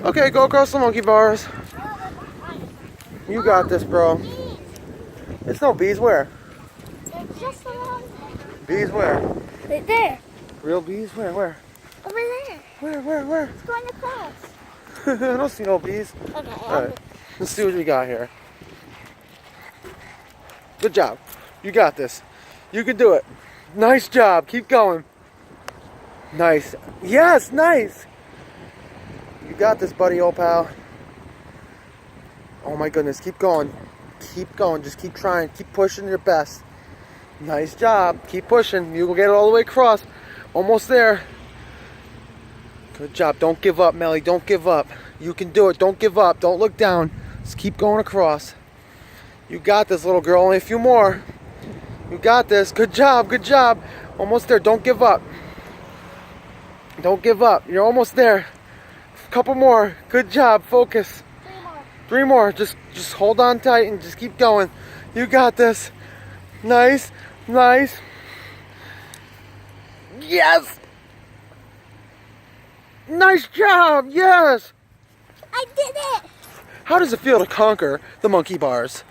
Okay, go across the monkey bars. You got this, bro. It's no bees. Where? They're just around. Bees where? Right there. Real bees? Where? Over there. Where? It's going across. I don't see no bees. Okay. Alright, let's see what we got here. Good job. You got this. You can do it. Nice job. Keep going. Nice. Yes, nice. You got this, buddy, old pal. Oh my goodness. Keep going. Keep going. Just keep trying. Keep pushing your best. Nice job. Keep pushing. You will get it all the way across. Almost there. Good job. Don't give up, Melly. Don't give up. You can do it. Don't give up. Don't look down. Just keep going across. You got this, little girl. Only a few more. You got this. Good job. Good job. Almost there. Don't give up. Don't give up. You're almost there. A couple more. Good job. Focus. Three more. Just hold on tight and just keep going. You got this. Nice. Nice. Yes. Nice job. Yes. I did it. How does it feel to conquer the monkey bars?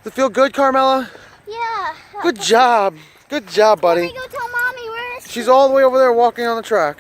Does it feel good, Carmela? Yeah. Good job. Good job, buddy. Let me go tell Mommy where is she? She's all the way over there walking on the track.